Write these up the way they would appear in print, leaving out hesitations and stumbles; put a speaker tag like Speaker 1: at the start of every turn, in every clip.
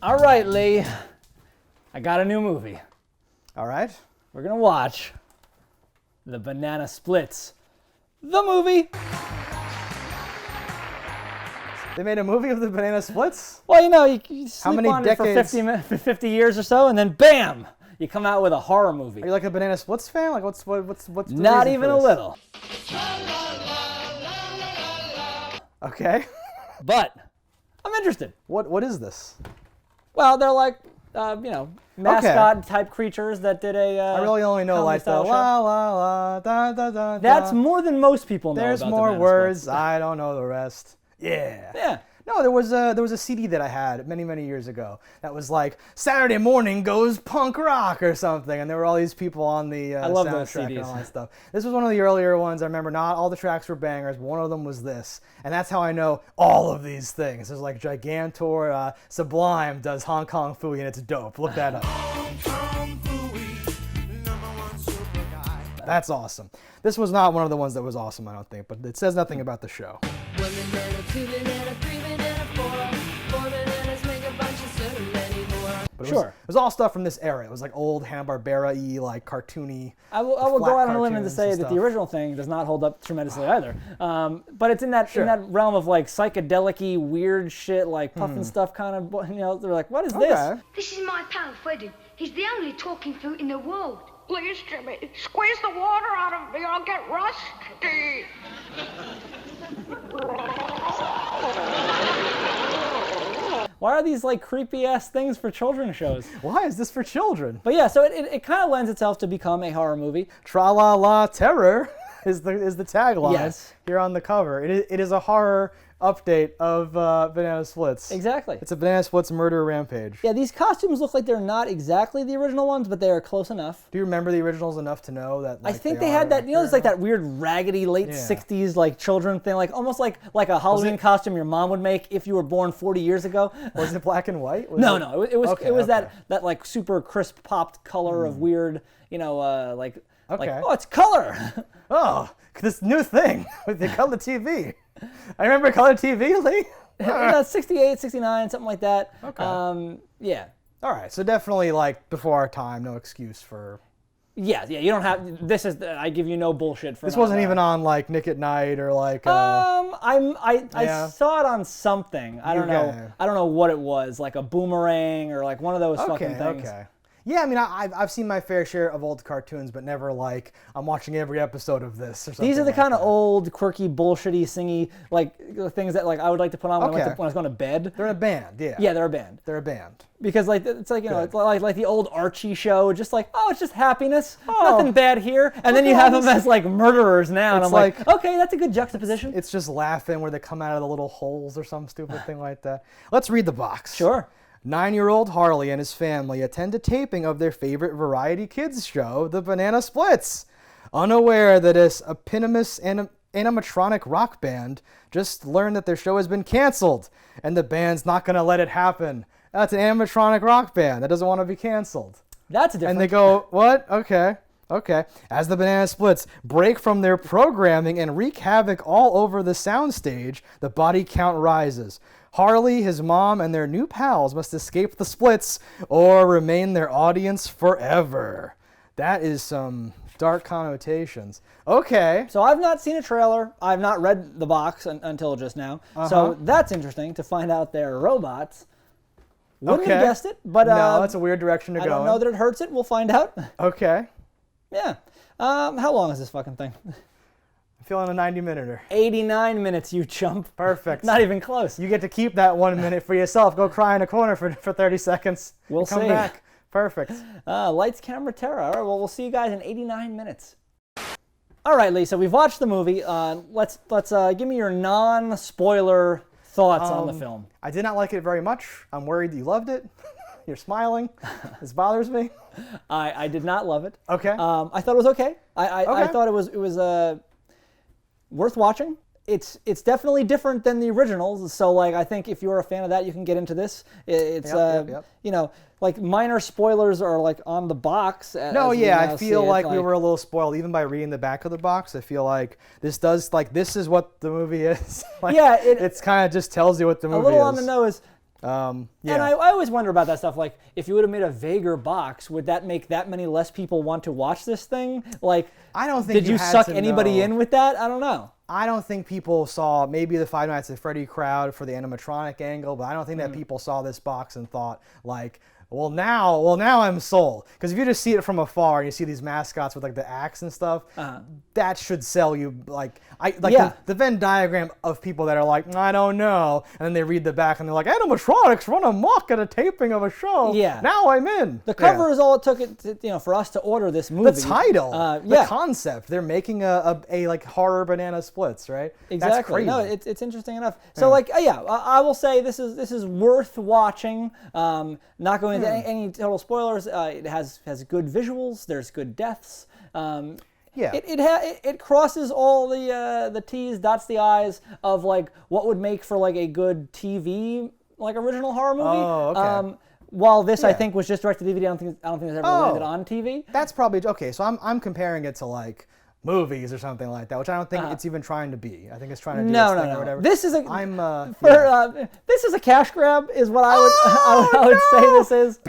Speaker 1: All right, Lee. I got a new movie.
Speaker 2: All right.
Speaker 1: We're going to watch The Banana Splits. The movie.
Speaker 2: They made a movie of the Banana Splits?
Speaker 1: Well, you know, you
Speaker 2: How
Speaker 1: sleep
Speaker 2: many
Speaker 1: on it
Speaker 2: decades?
Speaker 1: for 50 years or so, and then bam, you come out with a horror movie.
Speaker 2: Are you like a Banana Splits fan? Like, what's the
Speaker 1: Not
Speaker 2: reason
Speaker 1: even
Speaker 2: for
Speaker 1: a
Speaker 2: this?
Speaker 1: little.
Speaker 2: Okay.
Speaker 1: But I'm interested.
Speaker 2: What is this?
Speaker 1: Well, they're like, mascot type creatures that did a.
Speaker 2: I really only know like the
Speaker 1: comedy-style show.
Speaker 2: la la la da da da.
Speaker 1: That's
Speaker 2: da.
Speaker 1: more than most people know.
Speaker 2: There's
Speaker 1: about
Speaker 2: more
Speaker 1: the Banana
Speaker 2: words.
Speaker 1: Splits.
Speaker 2: I don't know the rest. Yeah.
Speaker 1: Yeah.
Speaker 2: No, there was a CD that I had many years ago that was like Saturday morning goes punk rock or something, and there were all these people on the
Speaker 1: I love those
Speaker 2: soundtrack and
Speaker 1: CDs.
Speaker 2: all that stuff. This was one of the earlier ones. I remember not all the tracks were bangers, but one of them was this, and that's how I know all of these things. There's like Gigantor, Sublime does Hong Kong Phooey, and it's dope. Look that up. That's awesome. This was not one of the ones that was awesome, I don't think, but it says nothing about the show.
Speaker 3: One banana, two banana, three banana, four. 4 bananas make a bunch of so many more.
Speaker 2: But
Speaker 1: Sure.
Speaker 2: it was all stuff from this era. It was like old Hanna-Barbera-y, like cartoony.
Speaker 1: I will go out on a limb and
Speaker 2: cartoons
Speaker 1: say
Speaker 2: and
Speaker 1: that the
Speaker 2: stuff.
Speaker 1: original thing does not hold up tremendously either. But it's in that realm of like psychedelic-y, weird shit, like puffin stuff kind of. They're like, what is this?
Speaker 2: Okay.
Speaker 4: This is my pal, Freddy. He's the only talking fruit in the world.
Speaker 5: Please, Jimmy, squeeze the water out of me. I'll get rusty.
Speaker 1: Why are these like creepy ass things for children's shows?
Speaker 2: Why is this for children?
Speaker 1: But yeah, so it kind of lends itself to become a horror movie.
Speaker 2: Tra-la-la terror is the tagline
Speaker 1: Yes.
Speaker 2: here on the cover. It is a horror update of Banana Splits.
Speaker 1: Exactly.
Speaker 2: It's a Banana Splits murder rampage.
Speaker 1: Yeah, these costumes look like they're not exactly the original ones, but they are close enough.
Speaker 2: Do you remember the originals enough to know that?
Speaker 1: I
Speaker 2: Like,
Speaker 1: think they had that, it's like that weird raggedy late
Speaker 2: Yeah.
Speaker 1: 60s like children thing, like almost like a Halloween costume your mom would make if you were born 40 years ago.
Speaker 2: Was it black and white?
Speaker 1: No, it was
Speaker 2: Okay,
Speaker 1: it was
Speaker 2: okay.
Speaker 1: that like super crisp popped color of weird, like
Speaker 2: Okay.
Speaker 1: oh, it's color.
Speaker 2: Oh, this new thing with the color TV. I remember color TV, Lee.
Speaker 1: 68, 69, something like that.
Speaker 2: Okay.
Speaker 1: Yeah.
Speaker 2: All right, so definitely like before our time, no excuse for.
Speaker 1: Yeah, you don't have. This is. I give you no bullshit for.
Speaker 2: This wasn't even on like Nick at Night or like.
Speaker 1: I
Speaker 2: Yeah.
Speaker 1: saw it on something. I don't know.
Speaker 2: Okay.
Speaker 1: I don't know what it was, like a boomerang or like one of those fucking things.
Speaker 2: Okay. Yeah, I mean, I've seen my fair share of old cartoons, but never like I'm watching every episode of this or something.
Speaker 1: These are the
Speaker 2: like
Speaker 1: kind of
Speaker 2: that.
Speaker 1: old, quirky, bullshitty, singy, like things that like I would like to put on when,
Speaker 2: Okay.
Speaker 1: when I was going to bed.
Speaker 2: They're in a band, yeah.
Speaker 1: Yeah, they're a band.
Speaker 2: They're a band.
Speaker 1: Because like it's like
Speaker 2: Good.
Speaker 1: it's like the old Archie show, just like it's just happiness,
Speaker 2: Oh.
Speaker 1: nothing bad here, and then
Speaker 2: Look
Speaker 1: you
Speaker 2: at
Speaker 1: have
Speaker 2: all
Speaker 1: them as like murderers now, and
Speaker 2: It's
Speaker 1: I'm like,
Speaker 2: like-
Speaker 1: okay, that's a good juxtaposition.
Speaker 2: It's just laughing where they come out of the little holes or some stupid thing like that. Let's read the box.
Speaker 1: Sure.
Speaker 2: 9-year-old Harley and his family attend a taping of their favorite variety kids show, The Banana Splits, unaware that this eponymous animatronic rock band just learned that their show has been canceled, and the band's not going to let it happen. That's an animatronic rock band that doesn't want to be canceled.
Speaker 1: That's a different.
Speaker 2: And they go, what? Okay. As the Banana Splits break from their programming and wreak havoc all over the soundstage, the body count rises. Harley, his mom, and their new pals must escape the Splits or remain their audience forever. That is some dark connotations. Okay.
Speaker 1: So I've not seen a trailer. I've not read the box until just now. So that's interesting to find out they're robots. Wouldn't have
Speaker 2: Okay.
Speaker 1: guessed it, but
Speaker 2: No, that's a weird direction to
Speaker 1: I
Speaker 2: go
Speaker 1: don't
Speaker 2: in.
Speaker 1: know that it hurts it. We'll find out.
Speaker 2: Okay.
Speaker 1: Yeah. How long is this fucking thing?
Speaker 2: I'm feeling a 90-minute.
Speaker 1: 89 minutes, you chump.
Speaker 2: Perfect.
Speaker 1: Not even close.
Speaker 2: You get to keep that 1 minute for yourself. Go cry in a corner for 30 seconds.
Speaker 1: We'll
Speaker 2: and come
Speaker 1: see.
Speaker 2: back. Perfect.
Speaker 1: Lights, camera, terror. All right, well, we'll see you guys in 89 minutes. All right, Lisa, we've watched the movie. Let's give me your non-spoiler thoughts on the film.
Speaker 2: I did not like it very much. I'm worried that you loved it. You're smiling. This bothers me.
Speaker 1: I did not love it.
Speaker 2: Okay.
Speaker 1: I thought it was okay. I
Speaker 2: Okay.
Speaker 1: thought it was worth watching. It's definitely different than the originals. So like I think if you're a fan of that, you can get into this. It's
Speaker 2: Yep.
Speaker 1: you know, like minor spoilers are like on the box.
Speaker 2: No,
Speaker 1: as we
Speaker 2: yeah,
Speaker 1: now
Speaker 2: I
Speaker 1: see
Speaker 2: feel
Speaker 1: it,
Speaker 2: like we were a little spoiled even by reading the back of the box. I feel like this is what the movie is. Like,
Speaker 1: Yeah,
Speaker 2: it's kind of just tells you what the
Speaker 1: a
Speaker 2: movie
Speaker 1: little
Speaker 2: is.
Speaker 1: on the nose. And I always wonder about that stuff. Like, if you would have made a vaguer box, would that make that many less people want to watch this thing? Like,
Speaker 2: I don't think
Speaker 1: did you
Speaker 2: had
Speaker 1: suck
Speaker 2: to
Speaker 1: anybody
Speaker 2: know.
Speaker 1: in with that? I don't know.
Speaker 2: I don't think people saw maybe the Five Nights at Freddy crowd for the animatronic angle, but I don't think that people saw this box and thought like, well now I'm sold. Because if you just see it from afar and you see these mascots with like the axe and stuff, that should sell you like the Venn diagram of people that are like, I don't know, and then they read the back and they're like, animatronics run amok at a taping of a show.
Speaker 1: Yeah.
Speaker 2: Now I'm in.
Speaker 1: The cover is all it took for us to order this movie.
Speaker 2: The title, the concept. They're making a like horror banana splits, right?
Speaker 1: Exactly.
Speaker 2: That's crazy.
Speaker 1: No, it's interesting enough. So I will say this is worth watching. Not going into any total spoilers. It has good visuals. There's good deaths. It crosses all the T's, dots the I's of like what would make for like a good TV like original horror movie.
Speaker 2: Oh, okay.
Speaker 1: While this I think was just direct to DVD, I don't think it's ever landed on TV.
Speaker 2: That's probably okay. So I'm comparing it to like movies or something like that, which I don't think it's even trying to be. I think it's trying to do its thing or whatever.
Speaker 1: This is a
Speaker 2: I'm
Speaker 1: this is a cash grab, is what I would say this is.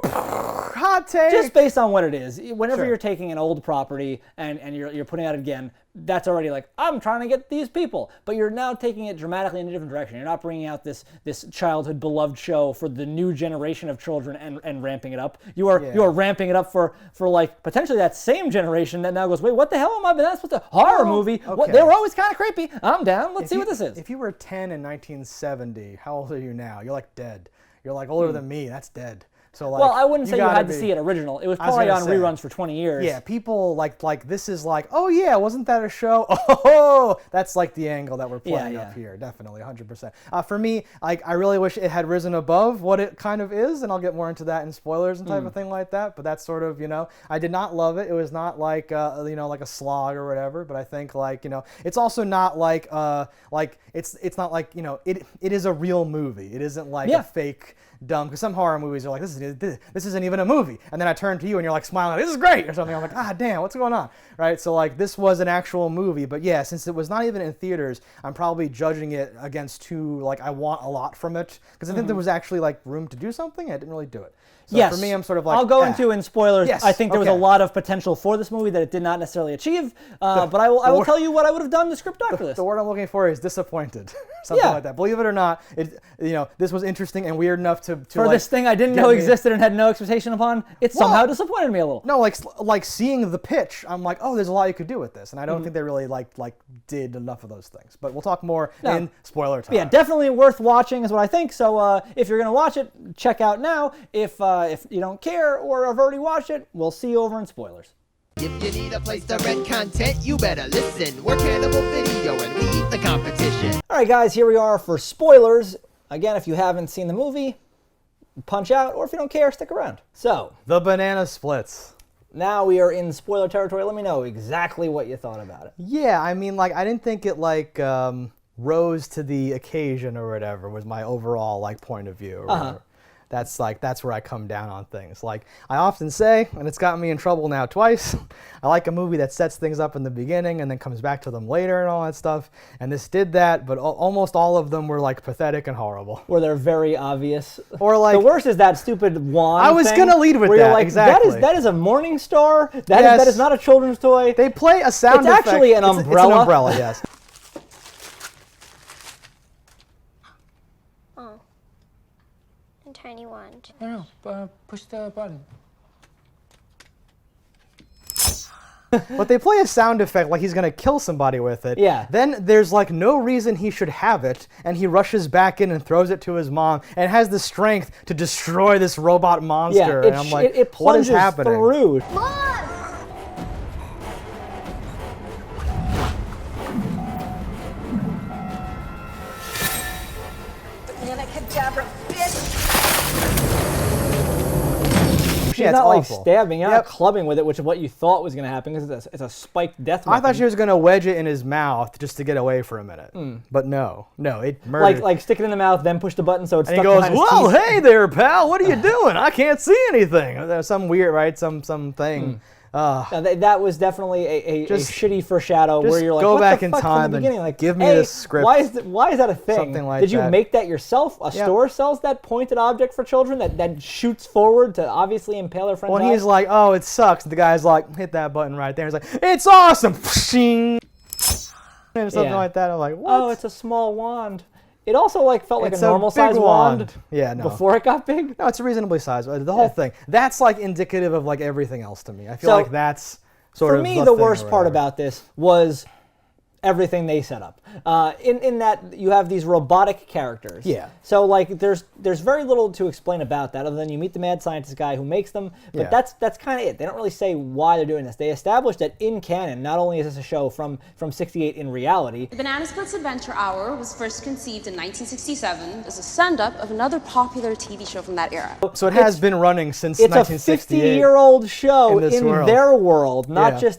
Speaker 2: Hot take.
Speaker 1: Just based on what it is. Whenever you're taking an old property and you're putting it out again, that's already like, I'm trying to get these people. But you're now taking it dramatically in a different direction. You're not bringing out this childhood beloved show for the new generation of children and ramping it up. You are ramping it up for like potentially that same generation that now goes, wait, what the hell am I? That's what's a horror movie.
Speaker 2: Okay.
Speaker 1: What, they were always kind of creepy. I'm down. Let's see what this is.
Speaker 2: If you were 10 in 1970, how old are you now? You're like dead. You're like older than me. That's dead. So like,
Speaker 1: well, I wouldn't say you had to see it original. It was probably on reruns for 20 years.
Speaker 2: Yeah, people like this is like, oh yeah, wasn't that a show? Oh, that's like the angle that we're playing up here. Definitely, 100%. For me, like I really wish it had risen above what it kind of is, and I'll get more into that in spoilers and type of thing like that. But that's sort of, I did not love it. It was not like like a slog or whatever. But I think like it's also not like it's not like it is a real movie. It isn't like a fake dumb, because some horror movies are like, this isn't even a movie, and then I turn to you and you're like smiling, like, this is great or something. I'm like, damn, what's going on, right? So like this was an actual movie, but yeah, since it was not even in theaters, I'm probably judging it against two, like I want a lot from it, because I think there was actually like room to do something. I didn't really do it. So for me, I'm sort of like,
Speaker 1: I'll go into in spoilers.
Speaker 2: Yes,
Speaker 1: I think there was a lot of potential for this movie that it did not necessarily achieve. But I will tell you what I would have done to script doctor this.
Speaker 2: The word I'm looking for is disappointed. Something like that. Believe it or not, this was interesting and weird enough to
Speaker 1: for this thing I didn't know existed and had no expectation upon. It somehow disappointed me a little.
Speaker 2: No, like seeing the pitch, I'm like, oh, there's a lot you could do with this, and I don't think they really like did enough of those things. But we'll talk more in spoiler time.
Speaker 1: Yeah, definitely worth watching is what I think. So if you're gonna watch it, check out now. If you don't care or have already watched it, we'll see you over in spoilers.
Speaker 6: If you need a place to rent content, you better listen. We're Cannibal Video and we eat the competition.
Speaker 1: All right, guys, here we are for spoilers. Again, if you haven't seen the movie, punch out, or if you don't care, stick around. So,
Speaker 2: the banana splits.
Speaker 1: Now we are in spoiler territory. Let me know exactly what you thought about it.
Speaker 2: Yeah, I mean, like, I didn't think it, like, rose to the occasion or whatever was my overall, like, point of view or whatever. That's where I come down on things. Like I often say, and it's gotten me in trouble now twice, I like a movie that sets things up in the beginning and then comes back to them later and all that stuff. And this did that, but almost all of them were like pathetic and horrible.
Speaker 1: Or they're very obvious. Or like the worst is that stupid wand.
Speaker 2: I was
Speaker 1: thing
Speaker 2: gonna lead with
Speaker 1: where
Speaker 2: that.
Speaker 1: You're like,
Speaker 2: exactly.
Speaker 1: That is a Morning Star. That is not a children's toy.
Speaker 2: They play a sound effect.
Speaker 1: It's actually an umbrella.
Speaker 2: It's an umbrella, yes.
Speaker 7: Tiny wand.
Speaker 8: No, push the button.
Speaker 2: But they play a sound effect like he's gonna kill somebody with it.
Speaker 1: Yeah.
Speaker 2: Then there's like no reason he should have it, and he rushes back in and throws it to his mom, and has the strength to destroy this robot monster.
Speaker 1: Yeah,
Speaker 2: and I'm like,
Speaker 1: it
Speaker 2: what is
Speaker 1: plunges
Speaker 2: happening?
Speaker 1: Through.
Speaker 7: Mom!
Speaker 3: Banana cadabra, bitch!
Speaker 1: She's not like stabbing, you're not clubbing with it, which is what you thought was going to happen, because it's a spiked death weapon.
Speaker 2: I thought she was going to wedge it in his mouth just to get away for a minute. But no, it murdered.
Speaker 1: Like stick it in the mouth, then push the button so it's stuck
Speaker 2: and he goes,
Speaker 1: behind his
Speaker 2: "Whoa,
Speaker 1: teeth.
Speaker 2: hey there, pal, what are you doing? I can't see anything." There's some weird, right? Some thing.
Speaker 1: Now, that was definitely a shitty foreshadow where you're like,
Speaker 2: go
Speaker 1: what
Speaker 2: back
Speaker 1: the
Speaker 2: in
Speaker 1: fuck
Speaker 2: time
Speaker 1: from the
Speaker 2: and
Speaker 1: beginning? Like,
Speaker 2: give me
Speaker 1: hey,
Speaker 2: this script.
Speaker 1: Why is that a thing?
Speaker 2: Something like
Speaker 1: Did you
Speaker 2: that.
Speaker 1: make that yourself? A store sells that pointed object for children that shoots forward to obviously impale their friend's
Speaker 2: When
Speaker 1: eyes?
Speaker 2: he's like, oh, it sucks. The guy's like, hit that button right there. He's like, it's awesome. And something like that. I'm like, what?
Speaker 1: Oh, it's a small wand. It also felt like
Speaker 2: It's
Speaker 1: a normal size
Speaker 2: big
Speaker 1: wand.
Speaker 2: Yeah, no.
Speaker 1: Before it got big.
Speaker 2: No, it's a reasonably sized. The whole thing. That's like indicative of like everything else to me. I feel
Speaker 1: So,
Speaker 2: like that's sort of
Speaker 1: for me,
Speaker 2: the
Speaker 1: the
Speaker 2: thing or
Speaker 1: worst part
Speaker 2: whatever.
Speaker 1: about this was everything they set up. In that you have these robotic characters.
Speaker 2: Yeah.
Speaker 1: So like there's very little to explain about that other than you meet the mad scientist guy who makes them, but
Speaker 2: Yeah.
Speaker 1: that's kind of it. They don't really say why they're doing this. They established that in canon, not only is this a show from 68 in reality.
Speaker 7: The Banana Splits Adventure Hour was first conceived in 1967 as a send-up of another popular TV show from that era.
Speaker 2: So it has been running since
Speaker 1: It's a
Speaker 2: 1968.
Speaker 1: 50-year-old show
Speaker 2: in this world.
Speaker 1: their world, not
Speaker 2: Yeah.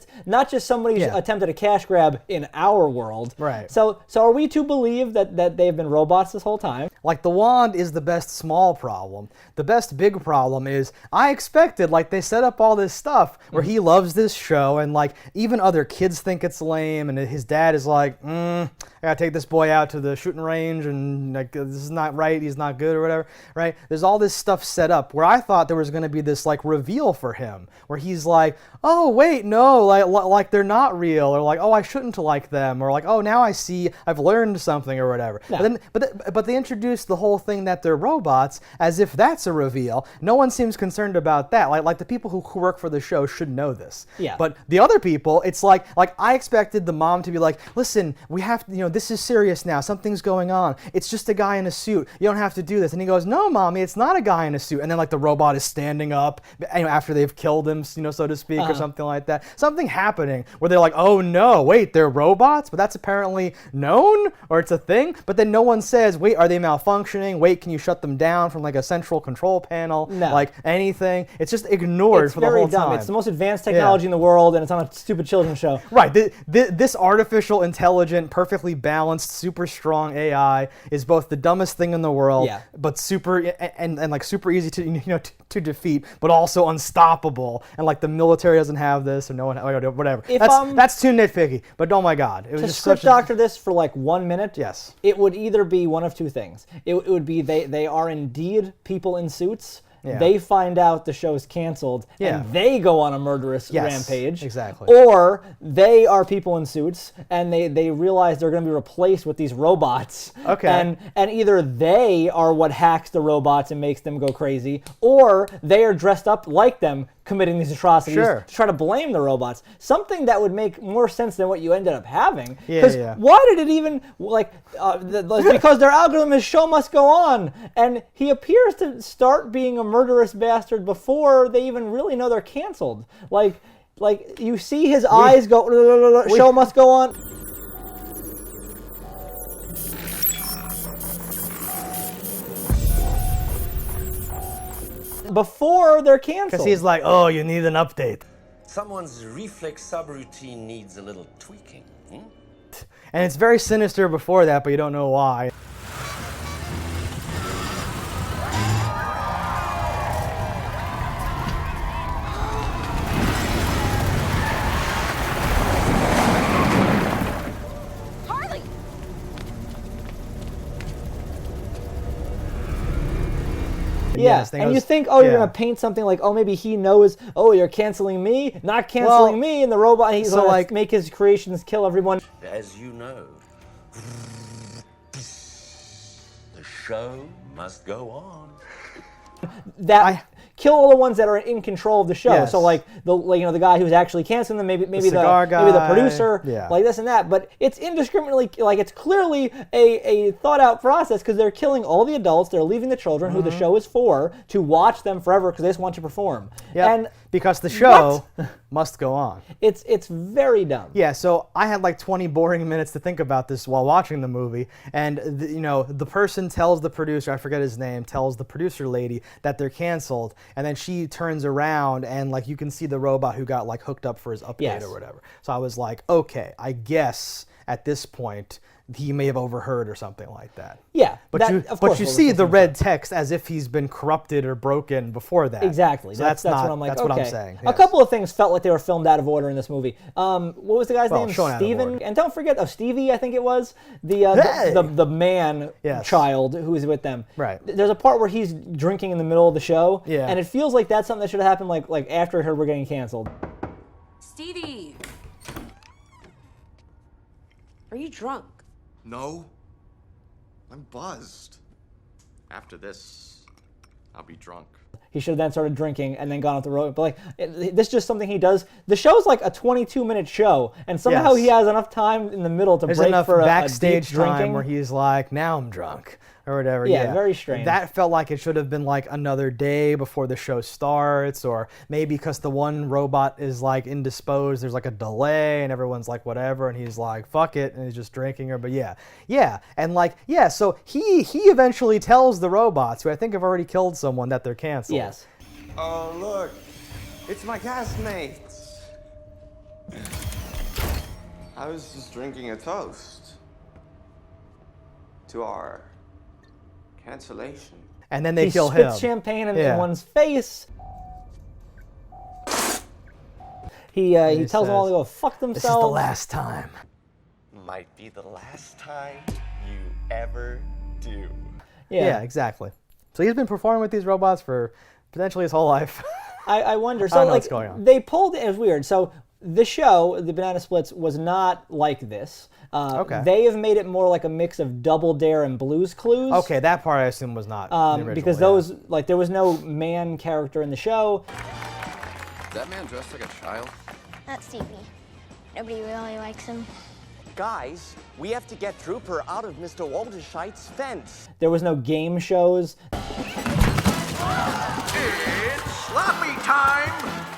Speaker 1: just somebody's
Speaker 2: Yeah.
Speaker 1: attempted a cash grab in our world.
Speaker 2: Right.
Speaker 1: So are we to believe that they've been robots this whole time?
Speaker 2: Like the wand is the best small problem. The best big problem is I expected, like they set up all this stuff where he loves this show and like even other kids think it's lame and his dad is like, I gotta take this boy out to the shooting range and like this is not right, he's not good or whatever, right? There's all this stuff set up where I thought there was gonna be this like reveal for him where he's like, oh wait, no, like they're not real, or like, oh I shouldn't like them, or like, oh now I see I've learned something or whatever.
Speaker 1: No.
Speaker 2: But they introduced the whole thing that they're robots as if that's a reveal. No one seems concerned about that. Like the people who work for the show should know this.
Speaker 1: Yeah.
Speaker 2: But the other people, it's like I expected the mom to be like, listen, we have to, this is serious now. Something's going on. It's just a guy in a suit. You don't have to do this. And he goes, no, mommy, it's not a guy in a suit. And then like the robot is standing up, after they've killed him, so to speak, or something like that. Something happening where they're like, oh no, wait, they're robots? But that's apparently known, or it's a thing. But then no one says, wait, are they malfunctioning? Wait, can you shut them down from like a central control panel?
Speaker 1: No.
Speaker 2: Like anything. It's just ignored for the whole
Speaker 1: It's very dumb.
Speaker 2: time.
Speaker 1: It's the most advanced technology in the world, and it's on a stupid children's show.
Speaker 2: Right. This artificial, intelligent, perfectly balanced, super strong AI is both the dumbest thing in the world,
Speaker 1: Yeah.
Speaker 2: but super and like super easy to to defeat, but also unstoppable. And like the military doesn't have this, or no one, whatever. That's too nitpicky. But oh my God, it was
Speaker 1: To
Speaker 2: just
Speaker 1: script
Speaker 2: such
Speaker 1: doctor this for like 1 minute,
Speaker 2: Yes.
Speaker 1: it would either be one of two things. It would be they are indeed people in suits.
Speaker 2: Yeah.
Speaker 1: They find out the show's canceled,
Speaker 2: Yeah.
Speaker 1: and they go on a murderous
Speaker 2: Yes,
Speaker 1: rampage.
Speaker 2: exactly.
Speaker 1: Or they are people in suits, and they realize they're going to be replaced with these robots.
Speaker 2: Okay.
Speaker 1: And either they are what hacks the robots and makes them go crazy, or they are dressed up like them, committing these atrocities
Speaker 2: Sure.
Speaker 1: to try to blame the robots. Something that would make more sense than what you ended up having.
Speaker 2: Yeah, yeah.
Speaker 1: Why did it even, because their algorithm is show must go on. And he appears to start being a murderous bastard before they even really know they're canceled. Like you see his eyes go, show must go on. Before they're canceled.
Speaker 2: Because he's like, oh, you need an update.
Speaker 9: Someone's reflex subroutine needs a little tweaking.
Speaker 2: And it's very sinister before that, but you don't know why.
Speaker 7: Harley!
Speaker 1: Yeah,
Speaker 2: Yes,
Speaker 1: and you think, oh, you're
Speaker 2: yeah.
Speaker 1: going to paint something like, oh, maybe he knows, oh, you're canceling me, not canceling me, and the robot, he's
Speaker 2: so
Speaker 1: going
Speaker 2: like-
Speaker 1: to make his creations kill everyone.
Speaker 9: As you know, the show must go on.
Speaker 1: Kill all the ones that are in control of the show.
Speaker 2: Yes.
Speaker 1: So like the guy who's actually canceling them, maybe the
Speaker 2: cigar
Speaker 1: maybe the
Speaker 2: guy,
Speaker 1: producer,
Speaker 2: yeah.
Speaker 1: like this and that. But it's indiscriminately, like it's clearly a thought out process because they're killing all the adults. They're leaving the children, who the show is for, to watch them forever because they just want to perform.
Speaker 2: Yeah,
Speaker 1: And
Speaker 2: because the show must go on.
Speaker 1: it's very dumb.
Speaker 2: Yeah, so I had like 20 boring minutes to think about this while watching the movie, and the person tells the producer, I forget his name, tells the producer lady that they're canceled, and then she turns around and like you can see the robot who got like hooked up for his update
Speaker 1: Yes.
Speaker 2: or whatever. So I was like, okay, I guess at this point he may have overheard or something like that.
Speaker 1: Yeah,
Speaker 2: But
Speaker 1: that,
Speaker 2: you
Speaker 1: of course
Speaker 2: but you
Speaker 1: we'll
Speaker 2: see
Speaker 1: listen
Speaker 2: the
Speaker 1: to
Speaker 2: red text as if he's been corrupted or broken before that.
Speaker 1: Exactly.
Speaker 2: So
Speaker 1: that's
Speaker 2: not,
Speaker 1: what I'm like.
Speaker 2: that's
Speaker 1: okay.
Speaker 2: what I'm saying.
Speaker 1: A
Speaker 2: Yes.
Speaker 1: couple of things felt like they were filmed out of order in this movie. What was the guy's name?
Speaker 2: shown out of
Speaker 1: Steven.
Speaker 2: order.
Speaker 1: And don't forget, Stevie, I think it was the
Speaker 2: Hey!
Speaker 1: the man
Speaker 2: Yes.
Speaker 1: child who was with them.
Speaker 2: Right.
Speaker 1: There's a part where he's drinking in the middle of the show.
Speaker 2: Yeah.
Speaker 1: And it feels like that's something that should have happened like after I heard we're getting canceled.
Speaker 7: Stevie! Are you drunk?
Speaker 10: No. I'm buzzed. After this, I'll be drunk.
Speaker 1: He should have then started drinking and then gone off the road. But like, this is just something he does. The show's like a 22-minute show, and somehow
Speaker 2: Yes.
Speaker 1: he has enough time in the middle to
Speaker 2: There's
Speaker 1: break
Speaker 2: enough
Speaker 1: for a
Speaker 2: backstage
Speaker 1: deep
Speaker 2: time
Speaker 1: drinking.
Speaker 2: where he's like, now I'm drunk. Or whatever.
Speaker 1: Yeah, very strange.
Speaker 2: That felt like it should have been like another day before the show starts, or maybe because the one robot is like indisposed, there's like a delay, and everyone's like whatever, and he's like fuck it, and he's just drinking. Or but yeah, and like so he eventually tells the robots, who I think have already killed someone, that they're canceled.
Speaker 1: Yes.
Speaker 10: Oh, look. It's my castmates. I was just drinking a toast to our cancellation.
Speaker 2: And then they
Speaker 1: He
Speaker 2: kill him.
Speaker 1: spits champagne in
Speaker 2: Yeah.
Speaker 1: one's face. He tells them all to go fuck themselves.
Speaker 2: This is the last time.
Speaker 9: Might be the last time you ever do.
Speaker 2: Yeah, exactly. So he's been performing with these robots for potentially his whole life.
Speaker 1: I wonder.
Speaker 2: I
Speaker 1: So
Speaker 2: don't know
Speaker 1: like
Speaker 2: what's going on.
Speaker 1: they pulled it was weird. So the show, the Banana Splits, was not like this.
Speaker 2: Okay.
Speaker 1: They have made it more like a mix of Double Dare and Blue's Clues.
Speaker 2: Okay, that part I assume was not the original,
Speaker 1: Because those like there was no man character in the show.
Speaker 10: Is that man dressed like a child?
Speaker 11: That's Stevie. Nobody really likes him.
Speaker 9: Guys, we have to get Trooper out of Mr. Walterscheid's fence.
Speaker 1: There was no game shows.
Speaker 12: It's sloppy time!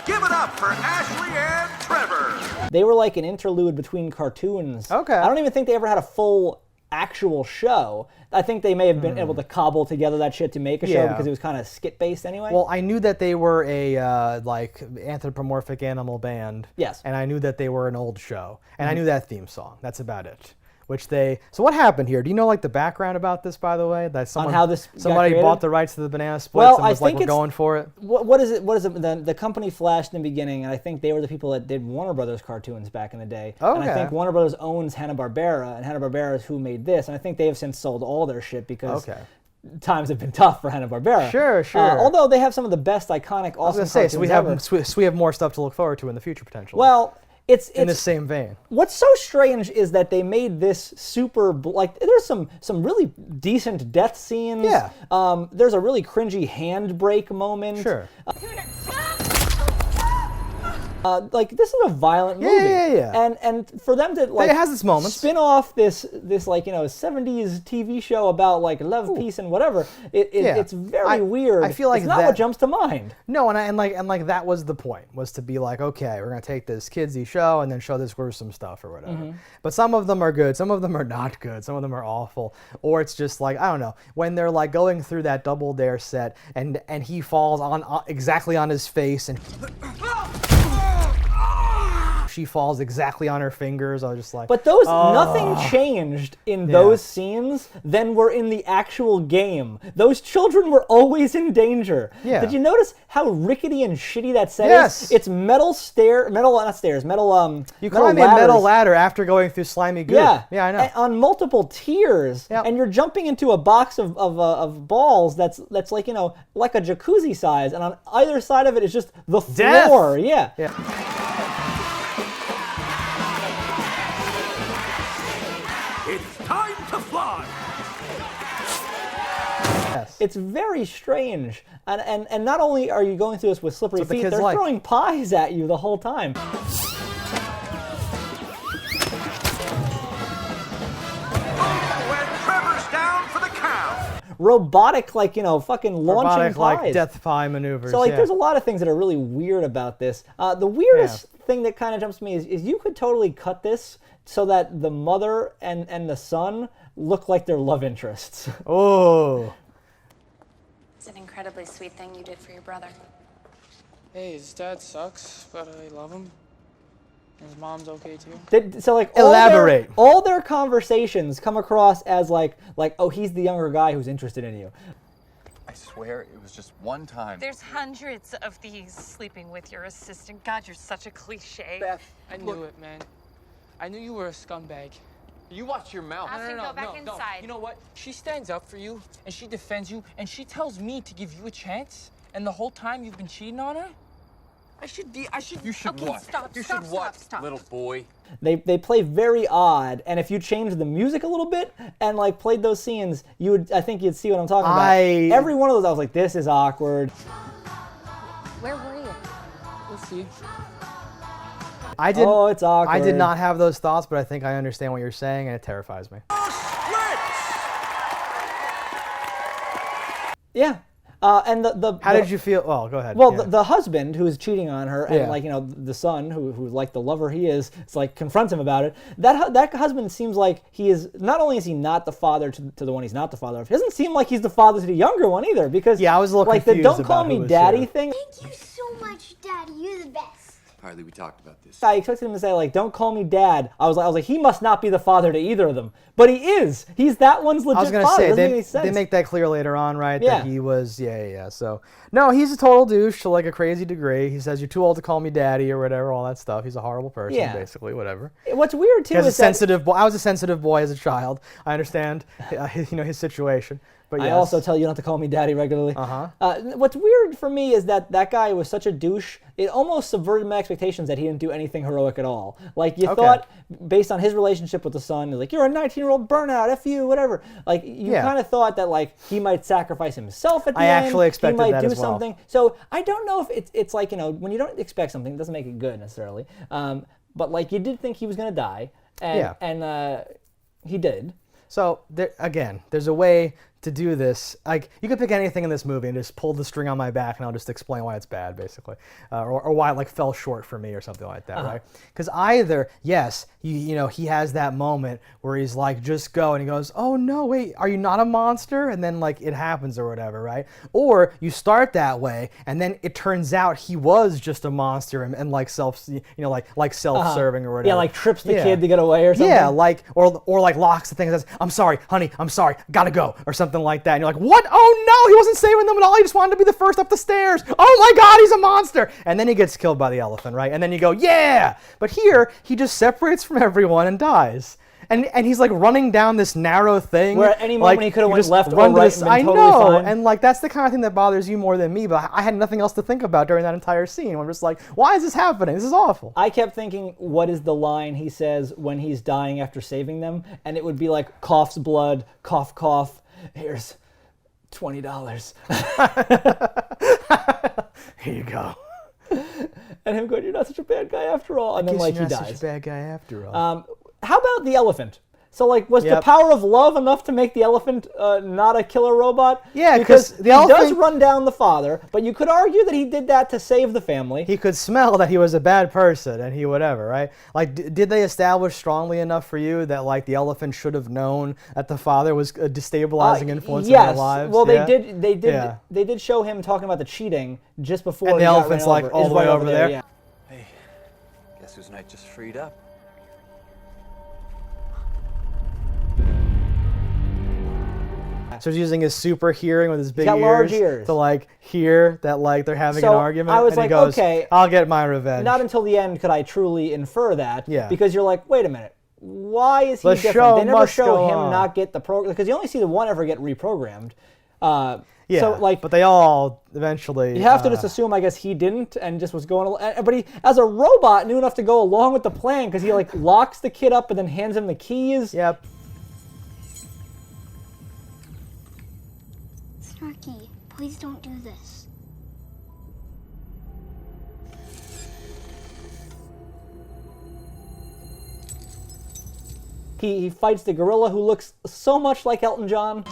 Speaker 12: Give it up for Ashley and Trevor!
Speaker 1: They were like an interlude between cartoons.
Speaker 2: Okay.
Speaker 1: I don't even think they ever had a full actual show. I think they may have been able to cobble together that shit to make a show
Speaker 2: Yeah.
Speaker 1: because it was kind of skit based anyway.
Speaker 2: Well, I knew that they were a like anthropomorphic animal band.
Speaker 1: Yes.
Speaker 2: And I knew that they were an old show, and I knew that theme song. That's about it. So what happened here? Do you know like the background about this, by the way? That someone,
Speaker 1: how this got
Speaker 2: somebody
Speaker 1: created?
Speaker 2: bought the rights to the Banana Splits
Speaker 1: Well,
Speaker 2: and was
Speaker 1: I
Speaker 2: like,
Speaker 1: think
Speaker 2: we're
Speaker 1: it's-
Speaker 2: going for it.
Speaker 1: What is it? What is it? The company flashed in the beginning, and I think they were the people that did Warner Brothers cartoons back in the day. And I
Speaker 2: Okay.
Speaker 1: think Warner Brothers owns Hanna-Barbera, and Hanna-Barbera is who made this. And I think they have since sold all their shit because
Speaker 2: Okay.
Speaker 1: times have been tough for Hanna-Barbera.
Speaker 2: Sure.
Speaker 1: Although they have some of the best iconic,
Speaker 2: I was
Speaker 1: awesome
Speaker 2: gonna say, so we
Speaker 1: cartoons ever.
Speaker 2: have more stuff to look forward to in the future potentially.
Speaker 1: Well, it's
Speaker 2: in the same vein.
Speaker 1: What's so strange is that they made this super like there's some really decent death scenes.
Speaker 2: Yeah.
Speaker 1: There's a really cringy handbrake moment.
Speaker 2: Sure.
Speaker 1: Like this is a violent movie.
Speaker 2: Yeah.
Speaker 1: And for them to like
Speaker 2: it has its moments.
Speaker 1: spin off this like 70s TV show about like love, peace, and whatever. It's very weird.
Speaker 2: I feel like
Speaker 1: it's not
Speaker 2: that,
Speaker 1: what jumps to mind.
Speaker 2: No, and like that was the point, was to be like, okay, we're gonna take this kidsy show and then show this gruesome stuff or whatever.
Speaker 1: Mm-hmm.
Speaker 2: But some of them are good, some of them are not good, some of them are awful, or it's just like, I don't know, when they're like going through that Double Dare set and he falls on exactly on his face and she falls exactly on her fingers. I was just like,
Speaker 1: But nothing changed in those scenes than were in the actual game. Those children were always in danger.
Speaker 2: Yeah.
Speaker 1: Did you notice how rickety and shitty that set
Speaker 2: Yes.
Speaker 1: is? It's metal metal
Speaker 2: you climb a
Speaker 1: ladders.
Speaker 2: metal ladder after going through slimy goo.
Speaker 1: Yeah,
Speaker 2: I know.
Speaker 1: And on multiple tiers,
Speaker 2: Yep.
Speaker 1: and you're jumping into a box of balls that's like like a jacuzzi size, and on either side of it is just the
Speaker 2: Death.
Speaker 1: floor. Yeah.
Speaker 12: It's time to fly!
Speaker 1: It's very strange, and not only are you going through this with slippery
Speaker 2: That's what the
Speaker 1: feet,
Speaker 2: kids
Speaker 1: they're
Speaker 2: like.
Speaker 1: throwing pies at you the whole time.
Speaker 12: When Trevor's down for the count!
Speaker 1: Robotic, fucking launching
Speaker 2: Robotic,
Speaker 1: pies.
Speaker 2: like death pie maneuvers.
Speaker 1: So
Speaker 2: yeah.
Speaker 1: there's a lot of things that are really weird about this. The weirdest thing that kind of jumps to me is you could totally cut this so that the mother and the son look like their love interests.
Speaker 2: Oh.
Speaker 7: It's an incredibly sweet thing you did for your brother.
Speaker 8: Hey, his dad sucks, but I love him. His mom's okay too.
Speaker 1: So like
Speaker 2: Elaborate.
Speaker 1: All their conversations come across as like oh, he's the younger guy who's interested in you.
Speaker 10: I swear it was just one time.
Speaker 13: There's hundreds of these sleeping with your assistant. God, you're such a cliche.
Speaker 8: Beth, I knew it, man. I knew you were a scumbag.
Speaker 10: You watch your mouth.
Speaker 13: Ask him to go back inside.
Speaker 8: You know what? She stands up for you, and she defends you, and she tells me to give you a chance. And the whole time you've been cheating on her?
Speaker 10: You should
Speaker 13: Okay,
Speaker 10: what?
Speaker 13: stop,
Speaker 10: You
Speaker 13: stop,
Speaker 10: should what,
Speaker 13: stop.
Speaker 10: little boy?
Speaker 1: They play very odd, and if you changed the music a little bit and like played those scenes, I think you'd see what I'm talking about. Every one of those, I was like, this is awkward.
Speaker 13: Where were you?
Speaker 8: We'll see.
Speaker 2: I didn't.
Speaker 1: Oh, it's awkward.
Speaker 2: I did not have those thoughts, but I think I understand what you're saying, and it terrifies me.
Speaker 1: Yeah. And
Speaker 2: How did you feel? Oh, go ahead.
Speaker 1: Well,
Speaker 2: Yeah.
Speaker 1: the husband who is cheating on her, and
Speaker 2: Yeah.
Speaker 1: like the son who like the lover he is, it's like confronts him about it. That husband seems like he is not only is he not the father to the one he's not the father of. He doesn't seem like he's the father to the younger one either. Because
Speaker 2: I was a little
Speaker 1: like the
Speaker 2: confused
Speaker 1: "don't call
Speaker 2: about who
Speaker 1: me
Speaker 2: was
Speaker 1: daddy"
Speaker 2: who.
Speaker 1: thing.
Speaker 11: Thank you so much, Daddy. You're the best.
Speaker 10: Harley, we talked about this.
Speaker 1: I expected him to say like "don't call me dad." I was like he must not be the father to either of them, but he is. He's that one's legit
Speaker 2: I was gonna
Speaker 1: father.
Speaker 2: say
Speaker 1: Doesn't make any sense.
Speaker 2: they make that clear later on, right?
Speaker 1: Yeah.
Speaker 2: That he was, yeah. So no, he's a total douche to like a crazy degree. He says you're too old to call me daddy or whatever, all that stuff. He's a horrible person,
Speaker 1: Yeah.
Speaker 2: basically, whatever.
Speaker 1: What's weird too
Speaker 2: He has a
Speaker 1: is that
Speaker 2: sensitive boy. I was a sensitive boy as a child. I understand, his situation. But yes.
Speaker 1: I also tell you not to call me daddy regularly.
Speaker 2: Uh-huh.
Speaker 1: What's weird for me is that guy was such a douche. It almost subverted my expectations that he didn't do anything heroic at all. Like you thought, based on his relationship with the son, like you're a 19-year-old burnout, F you, whatever. Like you kind of thought that like he might sacrifice himself at the end.
Speaker 2: I actually expected
Speaker 1: he might
Speaker 2: that
Speaker 1: do
Speaker 2: as well.
Speaker 1: something. So I don't know if it's like when you don't expect something, it doesn't make it good necessarily. But like you did think he was gonna die, and he did.
Speaker 2: So there's a way to do this. Like you could pick anything in this movie and just pull the string on my back, and I'll just explain why it's bad, basically, or why it like fell short for me or something like that, right? Because either he has that moment where he's like, just go, and he goes, oh no, wait, are you not a monster? And then like it happens or whatever, right? Or you start that way, and then it turns out he was just a monster and like self-serving or whatever.
Speaker 1: Yeah, like trips the kid to get away or something.
Speaker 2: Yeah, like or like locks the thing and says, I'm sorry, honey, I'm sorry, gotta go, or something like that. And you're like, what? Oh no, he wasn't saving them at all. He just wanted to be the first up the stairs. Oh my God, he's a monster. And then he gets killed by the elephant, right? And then you go, yeah. But here, he just separates from everyone and dies. And he's like running down this narrow thing.
Speaker 1: Where at any moment he could have went left or
Speaker 2: run
Speaker 1: right
Speaker 2: this,
Speaker 1: and been
Speaker 2: I
Speaker 1: totally
Speaker 2: know,
Speaker 1: fine.
Speaker 2: and like that's the kind of thing that bothers you more than me. But I had nothing else to think about during that entire scene. I'm just like, why is this happening? This is awful.
Speaker 1: I kept thinking, what is the line he says when he's dying after saving them? And it would be like, coughs blood, cough, cough. Here's $20.
Speaker 2: Here you go.
Speaker 1: And him going, you're not such a bad guy after all. And then like he
Speaker 2: you're not
Speaker 1: dies.
Speaker 2: such a bad guy after all.
Speaker 1: How about the elephant? So like, was the power of love enough to make the elephant not a killer robot?
Speaker 2: Yeah,
Speaker 1: because
Speaker 2: the
Speaker 1: he
Speaker 2: elephant
Speaker 1: does run down the father, but you could argue that he did that to save the family.
Speaker 2: He could smell that he was a bad person, and he whatever, right? Like, did they establish strongly enough for you that like the elephant should have known that the father was a destabilizing influence in their lives?
Speaker 1: Well,
Speaker 2: yeah?
Speaker 1: they did show him talking about the cheating just before.
Speaker 2: And the elephant's like
Speaker 1: over.
Speaker 2: all the way over there.
Speaker 1: Yeah.
Speaker 10: Hey, guess whose night just freed up?
Speaker 2: So he's using his super hearing with his big
Speaker 1: got large ears
Speaker 2: to like hear that like they're having an
Speaker 1: So
Speaker 2: argument.
Speaker 1: I was
Speaker 2: and
Speaker 1: like,
Speaker 2: he goes,
Speaker 1: okay,
Speaker 2: I'll get my revenge.
Speaker 1: Not until the end could I truly infer that.
Speaker 2: Yeah.
Speaker 1: Because you're like, wait a minute, why is he
Speaker 2: The
Speaker 1: different?
Speaker 2: show
Speaker 1: They never
Speaker 2: must
Speaker 1: show
Speaker 2: go
Speaker 1: him
Speaker 2: on.
Speaker 1: not get the program because you only see the one ever get reprogrammed.
Speaker 2: Yeah,
Speaker 1: so like,
Speaker 2: but they all eventually.
Speaker 1: you have to just assume, I guess, he didn't and just was going. But he, as a robot, knew enough to go along with the plan because he like locks the kid up and then hands him the keys.
Speaker 2: Yep.
Speaker 11: Snarky, please don't do this.
Speaker 1: He fights the gorilla who looks so much like Elton John.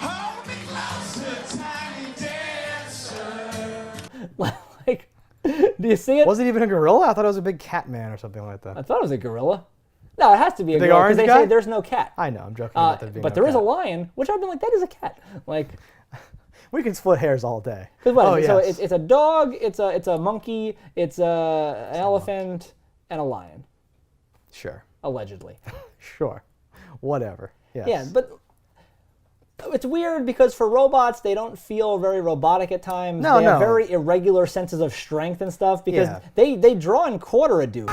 Speaker 1: Like, do you see it?
Speaker 2: Was it even a gorilla? I thought it was a big cat man or something like that.
Speaker 1: I thought it was a gorilla. No, it has to be a
Speaker 2: Big
Speaker 1: gorilla
Speaker 2: orange
Speaker 1: because they
Speaker 2: guy?
Speaker 1: say there's no cat.
Speaker 2: I know, I'm joking about there being
Speaker 1: but
Speaker 2: no
Speaker 1: there is a
Speaker 2: cat.
Speaker 1: lion, which I've been like, that is a cat. Like,
Speaker 2: We can split hairs all day.
Speaker 1: because what?
Speaker 2: Oh,
Speaker 1: So
Speaker 2: yes.
Speaker 1: it's a dog, it's a monkey, it's an elephant, and a lion.
Speaker 2: Sure.
Speaker 1: Allegedly.
Speaker 2: Sure. Whatever. Yes.
Speaker 1: Yeah, but it's weird because for robots, they don't feel very robotic at times.
Speaker 2: No,
Speaker 1: they have
Speaker 2: no.
Speaker 1: very irregular senses of strength and stuff because
Speaker 2: Yeah.
Speaker 1: they draw and quarter a dude.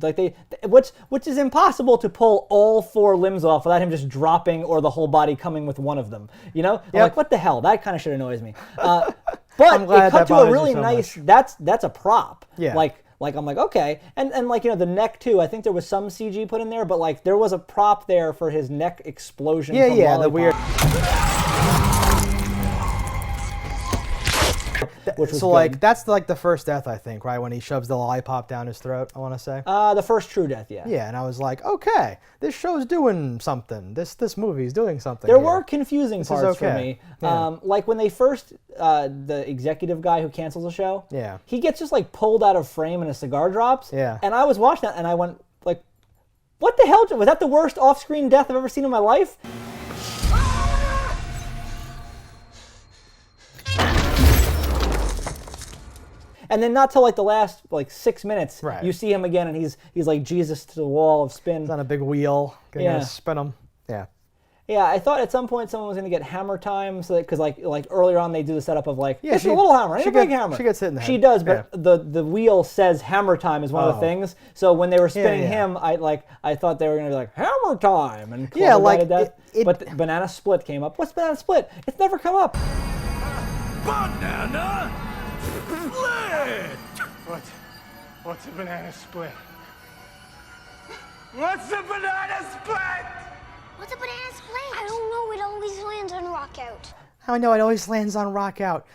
Speaker 1: Like which is impossible to pull all 4 limbs off without him just dropping or the whole body coming with one of them. You know, I'm like, what the hell? That kind of shit annoys me. But
Speaker 2: I'm glad
Speaker 1: it cut
Speaker 2: that
Speaker 1: to a
Speaker 2: bothers you
Speaker 1: really
Speaker 2: so
Speaker 1: nice.
Speaker 2: much.
Speaker 1: That's a prop.
Speaker 2: Yeah.
Speaker 1: Like I'm like, okay, and like, you know, the neck too. I think there was some CG put in there, but like there was a prop there for his neck explosion.
Speaker 2: Yeah,
Speaker 1: from
Speaker 2: yeah, the
Speaker 1: Lollipop.
Speaker 2: weird.
Speaker 1: Which was
Speaker 2: So
Speaker 1: good.
Speaker 2: like that's like the first death, I think, right, when he shoves the lollipop down his throat, I want to say.
Speaker 1: The first true death, yeah.
Speaker 2: Yeah, and I was like, okay, this show's doing something. This movie's doing something.
Speaker 1: There
Speaker 2: here.
Speaker 1: were confusing
Speaker 2: This is
Speaker 1: parts for
Speaker 2: okay.
Speaker 1: me.
Speaker 2: Yeah.
Speaker 1: Like when they first, the executive guy who cancels the show,
Speaker 2: Yeah.
Speaker 1: he gets just like pulled out of frame and a cigar drops.
Speaker 2: Yeah.
Speaker 1: And I was watching that and I went like, what the hell? Was that the worst off-screen death I've ever seen in my life? And then not till like the last like 6 minutes,
Speaker 2: Right.
Speaker 1: you see him again, and he's like Jesus to the wall of spin.
Speaker 2: He's on a big wheel, gonna spin him. Yeah.
Speaker 1: Yeah, I thought at some point someone was going to get hammer time, so because like earlier on they do the setup of like,
Speaker 2: Yeah,
Speaker 1: it's a little hammer, ain't
Speaker 2: she
Speaker 1: a big
Speaker 2: gets-
Speaker 1: hammer.
Speaker 2: she gets hit in the
Speaker 1: She
Speaker 2: head.
Speaker 1: does, but the wheel says hammer time is one of the
Speaker 2: Oh.
Speaker 1: things. So when they were spinning
Speaker 2: yeah.
Speaker 1: him, I thought they were going to be like hammer time and
Speaker 2: Yeah,
Speaker 1: clobber
Speaker 2: like,
Speaker 1: guy to death.
Speaker 2: it-
Speaker 1: But the banana split came up. What's banana split? It's never come up.
Speaker 12: Banana split!
Speaker 14: What's a banana split?
Speaker 12: What's a banana split?
Speaker 11: What's a banana split? I don't know. It always lands on rock out.
Speaker 2: I know it always lands on rock out.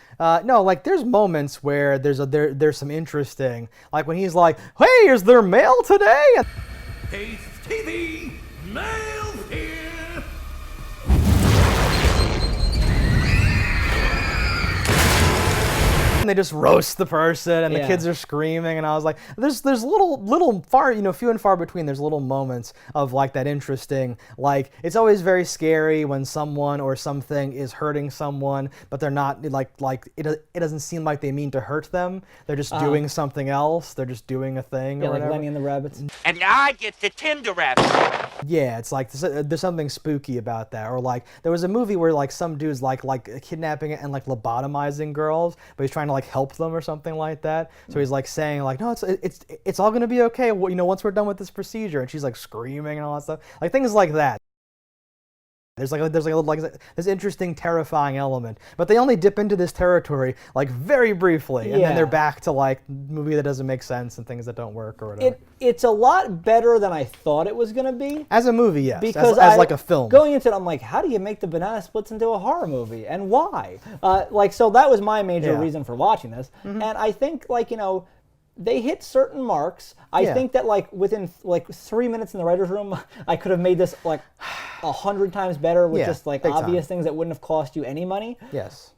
Speaker 2: No, like there's moments where there's some interesting, like when he's like, "Hey, is there mail today?"
Speaker 12: Taste TV, mail here.
Speaker 2: And they just roast the person, and the
Speaker 1: Yeah.
Speaker 2: kids are screaming, and I was like, "There's little far, few and far between. There's little moments of like that interesting, like it's always very scary when someone or something is hurting someone, but they're not like it doesn't seem like they mean to hurt them. They're just doing something else. They're just doing a thing.
Speaker 1: Yeah,
Speaker 2: or
Speaker 1: like
Speaker 2: whatever.
Speaker 1: Lenny and the Rabbits.
Speaker 9: And I get the Tinder rabbit.
Speaker 2: Yeah, it's like there's something spooky about that. Or like there was a movie where like some dude's like kidnapping and like lobotomizing girls, but he's trying to like help them or something like that. So he's like saying like, no, it's all gonna be okay. Once we're done with this procedure, and she's like screaming and all that stuff, like things like that. There's this interesting, terrifying element, but they only dip into this territory like very briefly, and then they're back to like movie that doesn't make sense and things that don't work or whatever.
Speaker 1: It's a lot better than I thought it was going to be.
Speaker 2: As a movie, yes.
Speaker 1: Because
Speaker 2: as like a film.
Speaker 1: Going into it, I'm like, how do you make the banana splits into a horror movie, and why? So that was my major reason for watching this, and I think they hit certain marks. I think that within 3 minutes in the writer's room, I could have made this 100 times better with just obvious things that wouldn't have cost you any money.
Speaker 2: Yes.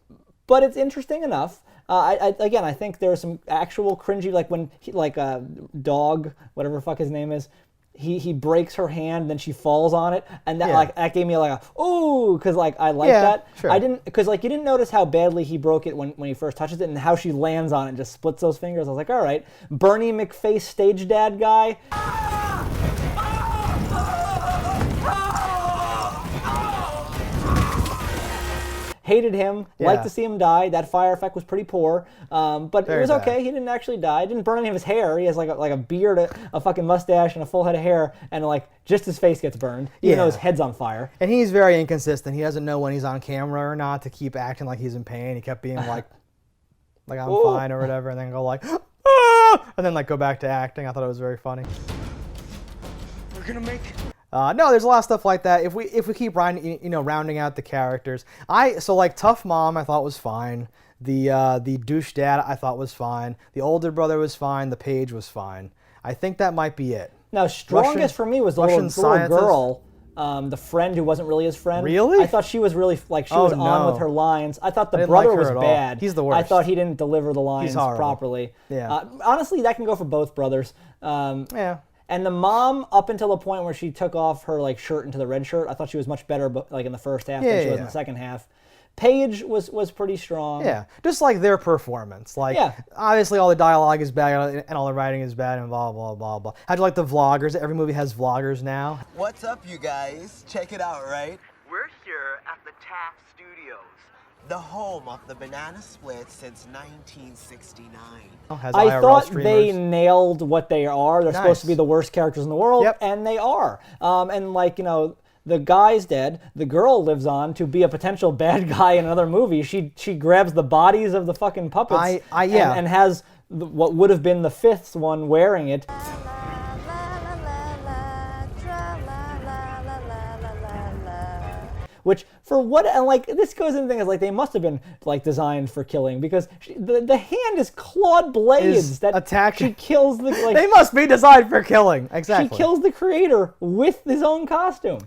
Speaker 1: But it's interesting enough. I think there's some actual cringy, like when dog, whatever the fuck his name is, he breaks her hand, then she falls on it, and that that gave me a ooh, because I like that.
Speaker 2: Sure.
Speaker 1: I didn't, because you didn't notice how badly he broke it when he first touches it, and how she lands on it and just splits those fingers. I was like, all right, Bernie McFace stage dad guy. Hated him. Liked to see him die. That fire effect was pretty poor, but it was okay. He didn't actually die. It didn't burn any of his hair. He has like a beard, a fucking mustache, and a full head of hair, and just his face gets burned, even though his head's on fire.
Speaker 2: And he's very inconsistent. He doesn't know when he's on camera or not to keep acting like he's in pain. He kept being like I'm fine or whatever, and then go ah! And then go back to acting. I thought it was very funny.
Speaker 14: We're gonna make.
Speaker 2: No, there's a lot of stuff like that. If we keep rounding out the characters, Tough Mom I thought was fine. The douche dad I thought was fine. The older brother was fine. The page was fine. I think that might be it.
Speaker 1: Now, strongest for me was the little girl, the friend who wasn't really his friend.
Speaker 2: Really?
Speaker 1: I thought she was really she was on with her lines. I thought the
Speaker 2: I didn't
Speaker 1: brother
Speaker 2: like her
Speaker 1: was
Speaker 2: at all.
Speaker 1: bad.
Speaker 2: He's the worst.
Speaker 1: I thought he didn't deliver the lines
Speaker 2: He's horrible.
Speaker 1: properly.
Speaker 2: Yeah.
Speaker 1: Honestly, that can go for both brothers.
Speaker 2: Yeah.
Speaker 1: And the mom, up until the point where she took off her like shirt into the red shirt, I thought she was much better, but like in the first half than she was in the second half. Paige was pretty strong.
Speaker 2: Yeah, just like their performance. Like, obviously all the dialogue is bad and all the writing is bad and blah, blah, blah, blah. How'd you like the vloggers? Every movie has vloggers now.
Speaker 6: What's up, you guys? Check it out, right?
Speaker 9: We're here at the Taft Studios.
Speaker 6: The home of the Banana Split since 1969.
Speaker 1: I thought they nailed what they are. They're supposed to be the worst characters in the world, and they are. And like, you know, the guy's dead. The girl lives on to be a potential bad guy in another movie. She grabs the bodies of the fucking puppets and has what would have been the fifth one wearing it. Which, for what, and like, this goes into things like they must have been like designed for killing, because the hand is clawed blades that
Speaker 2: attacking.
Speaker 1: She kills the, like,
Speaker 2: they must be designed for killing. Exactly.
Speaker 1: She kills the creator with his own costume.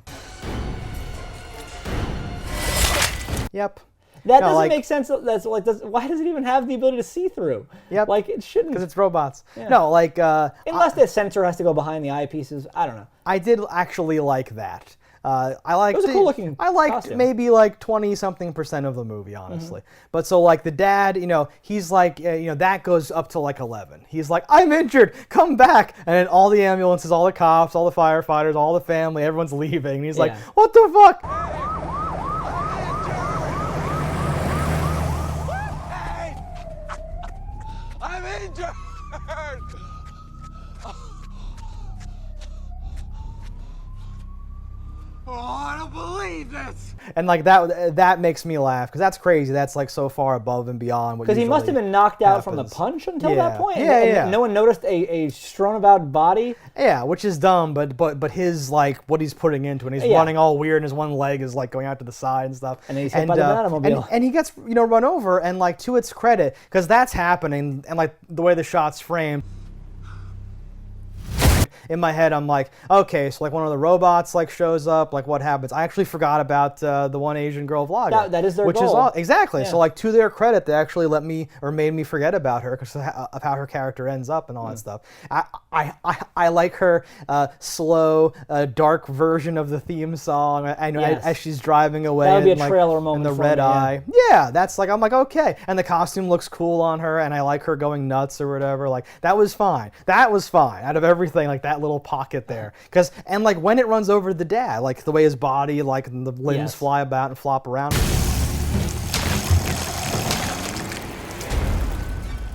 Speaker 2: Yep.
Speaker 1: That doesn't make sense. That's like, why does it even have the ability to see through?
Speaker 2: Yep.
Speaker 1: Like, it shouldn't.
Speaker 2: Because it's robots.
Speaker 1: Yeah.
Speaker 2: No, like
Speaker 1: unless the sensor has to go behind the eyepieces. I don't know.
Speaker 2: I did actually like that. I liked
Speaker 1: it was a cool looking
Speaker 2: I liked
Speaker 1: costume.
Speaker 2: Maybe like 20-something% of the movie, honestly. But so like the dad, you know, he's like, you know, that goes up to like 11. He's like, I'm injured, come back. And then all the ambulances, all the cops, all the firefighters, all the family, everyone's leaving. And he's like, what the fuck?
Speaker 12: I'm injured! Oh, I don't believe this!
Speaker 2: And like that makes me laugh, because that's crazy. That's like so far above and beyond what.
Speaker 1: Because he must have been knocked out from the punch until that point. And no one noticed a strewn about body.
Speaker 2: Yeah, which is dumb, but his like what he's putting into it. And he's running all weird, and his one leg is like going out to the side and stuff.
Speaker 1: And he's hit by the Batmobile.
Speaker 2: And he gets run over, and like to its credit, because that's happening, and like the way the shot's framed. In my head, I'm like, okay, so like one of the robots like shows up, like what happens? I actually forgot about the one Asian girl vlogger.
Speaker 1: That is their
Speaker 2: which
Speaker 1: goal.
Speaker 2: Is exactly. Yeah. So like to their credit, they actually let me or made me forget about her because of how her character ends up and all that stuff. I like her slow, dark version of the theme song. I know as she's driving away.
Speaker 1: That would be a
Speaker 2: like,
Speaker 1: trailer moment.
Speaker 2: And the red eye. Yeah, that's like I'm like okay, and the costume looks cool on her, and I like her going nuts or whatever. Like that was fine. That was fine. Out of everything, like that little pocket there, and like when it runs over the dad, like the way his body, like the limbs fly about and flop around.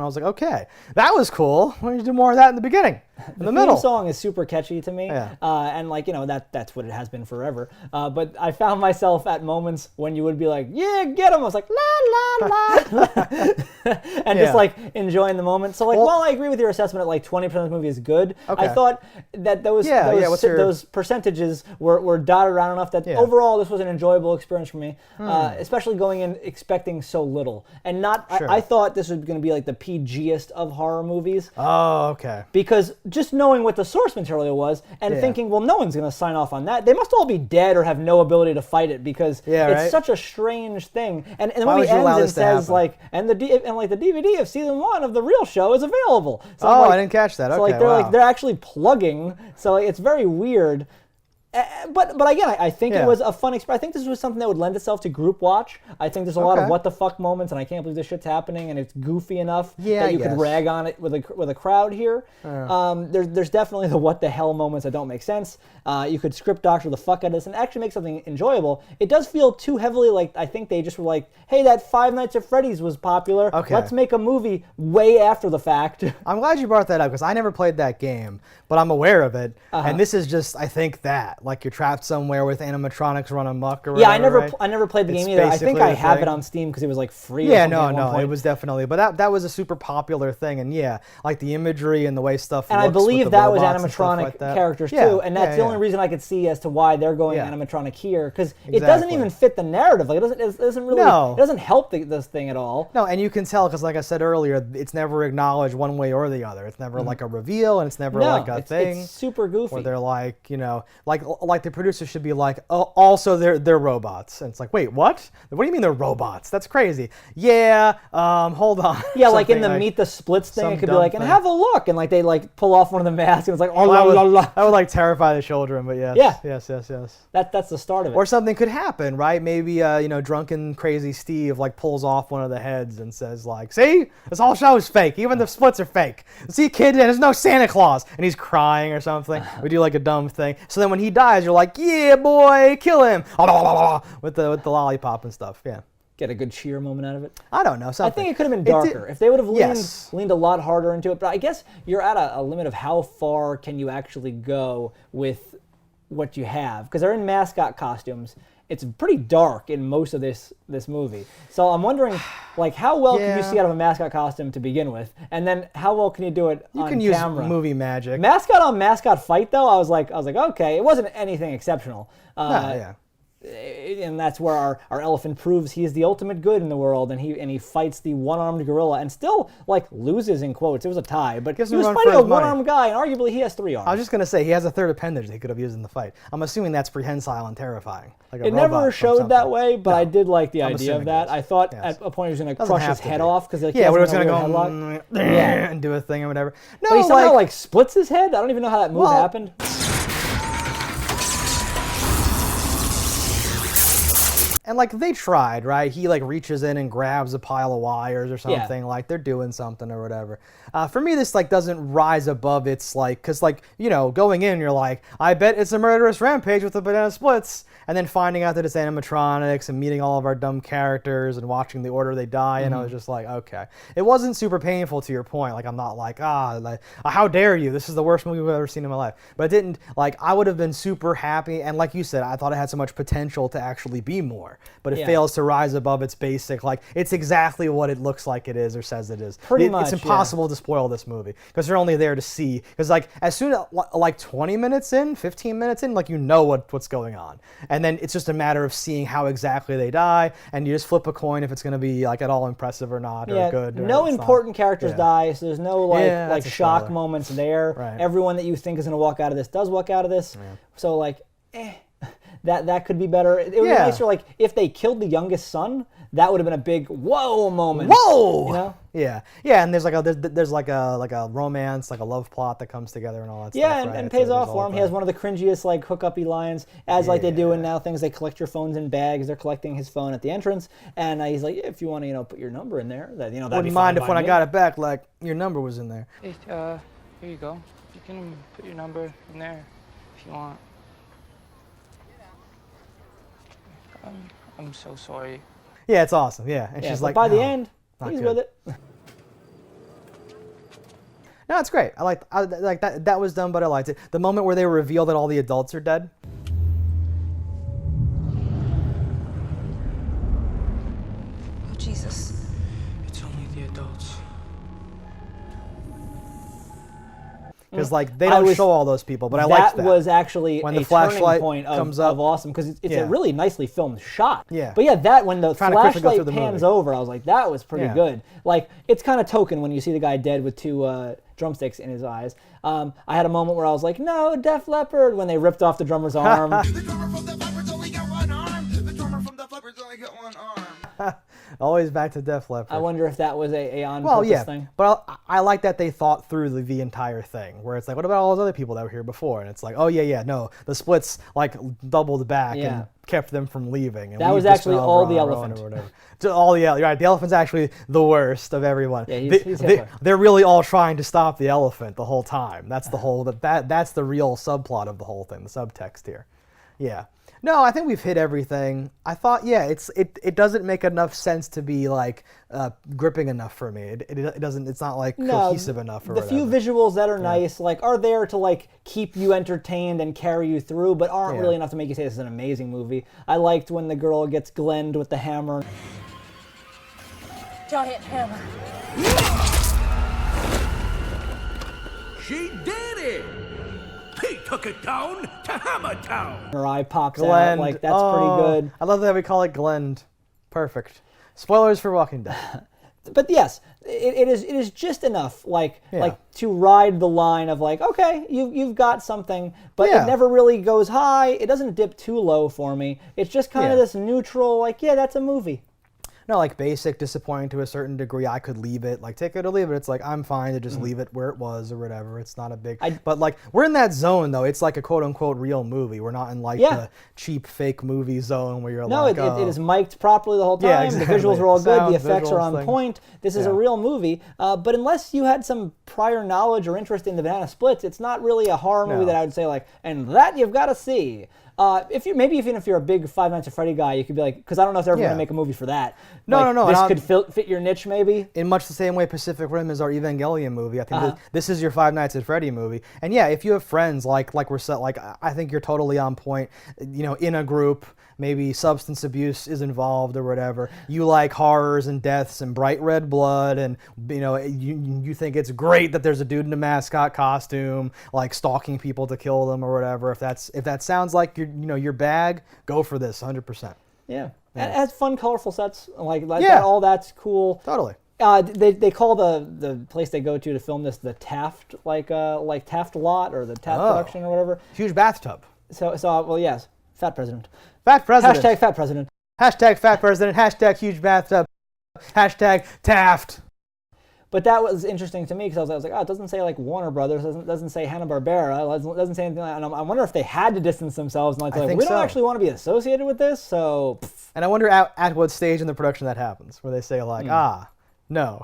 Speaker 2: I was like, okay, that was cool. Why don't you do more of that in the beginning? In the middle.
Speaker 1: The theme song is super catchy to me, and like that's what it has been forever. But I found myself at moments when you would be like, "Yeah, get him!" I was like, "La la la," and just like enjoying the moment. So like, while I agree with your assessment that like 20% of the movie is good, I thought that those percentages were dotted around enough that overall this was an enjoyable experience for me, especially going in expecting so little and not. I thought this was going to be like the PGest of horror movies.
Speaker 2: Oh, okay.
Speaker 1: Because just knowing what the source material was and thinking, well, no one's going to sign off on that. They must all be dead or have no ability to fight it because it's such a strange thing. And the movie ends and says like, and the DVD of season 1 of the real show is available. So
Speaker 2: I didn't catch that.
Speaker 1: So
Speaker 2: okay,
Speaker 1: they're actually plugging. So it's very weird. But again, I think it was a fun experience. I think this was something that would lend itself to group watch. I think there's a lot of what the fuck moments, and I can't believe this shit's happening, and it's goofy enough that you could rag on it with a crowd here. There's definitely the what the hell moments that don't make sense. You could script doctor the fuck out of this and actually make something enjoyable. It does feel too heavily like I think they just were like, hey, that Five Nights at Freddy's was popular. Let's make a movie way after the fact.
Speaker 2: I'm glad you brought that up because I never played that game, but I'm aware of it. And this is just, I think that. Like you're trapped somewhere with animatronics run amok or whatever.
Speaker 1: Yeah, I never played the game either. I think I have it on Steam because it was like free.
Speaker 2: Yeah, no, it was definitely. But that was a super popular thing, and like the imagery and the way stuff.
Speaker 1: And
Speaker 2: looks
Speaker 1: I believe
Speaker 2: with the
Speaker 1: that was
Speaker 2: animatronic
Speaker 1: like characters too, and that's the only reason I could see as to why they're going animatronic here because it doesn't even fit the narrative. Like it doesn't really. No. It doesn't help this thing at all.
Speaker 2: No, and you can tell because, like I said earlier, it's never acknowledged one way or the other. It's never like a reveal, and it's never like a thing.
Speaker 1: It's super goofy.
Speaker 2: Where they're like, the producer should be like, oh, also they're robots, and it's like, wait, what? What do you mean they're robots? That's crazy. Yeah, hold on.
Speaker 1: Yeah, like in the Meet the Splits thing, it could be like, and have a look, and like they like pull off one of the masks, and it's like, oh la la la.
Speaker 2: That would like terrify the children, but yes,
Speaker 1: yeah,
Speaker 2: yes.
Speaker 1: That's the start of it.
Speaker 2: Or something could happen, right? Maybe drunken crazy Steve like pulls off one of the heads and says like, see, this whole show is fake. Even the splits are fake. See, kid, there's no Santa Claus, and he's crying or something. We do like a dumb thing. So then when he dies, you're like, yeah, boy, kill him with the lollipop and stuff. Yeah.
Speaker 1: Get a good cheer moment out of it.
Speaker 2: I don't know. Something.
Speaker 1: I think it could have been darker if they would have leaned a lot harder into it. But I guess you're at a limit of how far can you actually go with what you have, because they're in mascot costumes. It's pretty dark in most of this movie. So I'm wondering, like, how well can you see out of a mascot costume to begin with, and then how well can you do it on camera?
Speaker 2: You can use movie magic.
Speaker 1: Mascot on mascot fight though, I was like, okay, it wasn't anything exceptional. And that's where our elephant proves he is the ultimate good in the world, and he fights the one-armed gorilla and still like loses in quotes. It was a tie, but he was fighting a one-armed guy, and arguably he has 3 arms.
Speaker 2: I was just gonna say he has a third appendage that he could have used in the fight. I'm assuming that's prehensile and terrifying. Like
Speaker 1: it never showed that way, but I did like the idea of that. I thought at a point he was gonna crush his head off because
Speaker 2: he was gonna go and do a thing or whatever. No,
Speaker 1: but he somehow like splits his head. I don't even know how that move happened.
Speaker 2: And like they tried, right? He like reaches in and grabs a pile of wires or something. Like they're doing something or whatever. For me, this like doesn't rise above its like, cause like going in, you're like, I bet it's a murderous rampage with the banana splits, and then finding out that it's animatronics and meeting all of our dumb characters and watching the order they die, and I was just like, okay. It wasn't super painful to your point. Like I'm not like how dare you? This is the worst movie I've ever seen in my life. But it didn't like I would have been super happy, and like you said, I thought it had so much potential to actually be more. But it fails to rise above its basic, like, it's exactly what it looks like it is or says it is.
Speaker 1: Pretty much,
Speaker 2: it's impossible to spoil this movie, because you're only there to see, because, like, as soon as, like, 20 minutes in, 15 minutes in, like, you know what's going on. And then it's just a matter of seeing how exactly they die, and you just flip a coin if it's going to be, like, at all impressive or not, or good. Or
Speaker 1: no important characters die, so there's no, like shock moments there. Right. Everyone that you think is going to walk out of this does walk out of this. Yeah. So, like, that could be better. It would be nicer, like, if they killed the youngest son, that would have been a big whoa moment.
Speaker 2: Whoa! Yeah, and there's like a romance, like a love plot that comes together and all that stuff.
Speaker 1: Yeah, and pays off for him. He has one of the cringiest like hookup-y lines, like they do in now things. They collect your phones in bags. They're collecting his phone at the entrance, and he's like, if you want to, put your number in there, that that'd
Speaker 2: wouldn't mind if when I got it back, like your number was in there.
Speaker 8: Hey, here you go. You can put your number in there if you want. I'm so sorry.
Speaker 2: Yeah, it's awesome. Yeah, and she's like,
Speaker 1: by the end, he's with it.
Speaker 2: No, it's great. I like that. That was dumb, but I liked it. The moment where they reveal that all the adults are dead.
Speaker 7: Oh, Jesus.
Speaker 8: It's only the adults.
Speaker 2: Because like they don't show all those people, but I liked that.
Speaker 1: That was actually
Speaker 2: when
Speaker 1: a
Speaker 2: the flashlight
Speaker 1: turning point
Speaker 2: comes
Speaker 1: of awesome, because it's a really nicely filmed shot.
Speaker 2: Yeah.
Speaker 1: But yeah, that when the flashlight
Speaker 2: the
Speaker 1: pans over, I was like, that was pretty good. Like it's kind of token when you see the guy dead with 2 drumsticks in his eyes. I had a moment where I was like, no, Def Leppard, when they ripped off the drummer's arm.
Speaker 12: The drummer from the Leopards only got 1 arm. The drummer from the Leopards only got 1 arm.
Speaker 2: Always back to Def Leppard.
Speaker 1: I wonder if that was a on-purpose thing.
Speaker 2: But I like that they thought through the entire thing, where it's like, what about all those other people that were here before? And it's like, oh no, the splits like doubled back and kept them from leaving. And
Speaker 1: that was actually all the elephant.
Speaker 2: All the right. The elephant's actually the worst of everyone.
Speaker 1: Yeah, he's Hitler.
Speaker 2: They're really all trying to stop the elephant the whole time. That's the whole that's the real subplot of the whole thing, the subtext here. Yeah. No, I think we've hit everything. I thought, it doesn't make enough sense to be like gripping enough for me. It doesn't. It's not like cohesive enough. Or
Speaker 1: the few visuals that are nice, like, are there to like keep you entertained and carry you through, but aren't really enough to make you say this is an amazing movie. I liked when the girl gets glenned with the hammer.
Speaker 3: Giant hammer.
Speaker 12: She did it! He took it down to Hammer Town!
Speaker 1: Her eye pops out, like, that's pretty good.
Speaker 2: I love that we call it Glenned. Perfect. Spoilers for Walking Dead.
Speaker 1: But yes, it is just enough, like to ride the line of like, okay, you've got something, but it never really goes high. It doesn't dip too low for me. It's just kind of this neutral, like, yeah, that's a movie.
Speaker 2: No, like basic, disappointing to a certain degree. I could leave it, like take it or leave it. It's like I'm fine to just leave it where it was or whatever. It's not a big. But like we're in that zone though. It's like a quote unquote real movie. We're not in like the cheap fake movie zone where you're like.
Speaker 1: No, it is mic'd properly the whole time.
Speaker 2: Yeah, exactly.
Speaker 1: The visuals are all good.
Speaker 2: Sound,
Speaker 1: The effects are on
Speaker 2: thing.
Speaker 1: point. This is a real movie. But unless you had some prior knowledge or interest in the Banana Splits, it's not really a horror movie that I would say like, and that you've got to see. Even if you're a big Five Nights at Freddy guy, you could be like, because I don't know if they're ever going to make a movie for that.
Speaker 2: No.
Speaker 1: This could fit your niche, maybe.
Speaker 2: In much the same way Pacific Rim is our Evangelion movie. I think this is your Five Nights at Freddy movie. And yeah, if you have friends like I think you're totally on point. You know, in a group, maybe substance abuse is involved or whatever. You like horrors and deaths and bright red blood, and you know you think it's great that there's a dude in a mascot costume like stalking people to kill them or whatever. If that sounds like your bag, go for this 100%.
Speaker 1: Yeah. It has fun, colorful sets. That, all that's cool.
Speaker 2: Totally.
Speaker 1: They call the place they go to film this the Taft like Taft lot or the Taft production or whatever.
Speaker 2: Huge bathtub.
Speaker 1: So well, yes, Fat President.
Speaker 2: Fat President.
Speaker 1: Hashtag Fat President.
Speaker 2: Hashtag Fat President. Hashtag huge bathtub. Hashtag Taft.
Speaker 1: But that was interesting to me because I was like, oh, it doesn't say like Warner Brothers, doesn't say Hanna-Barbera, it doesn't say anything like that. And I wonder if they had to distance themselves and we don't actually want to be associated with this, so.
Speaker 2: And I wonder at what stage in the production that happens, where they say like, no.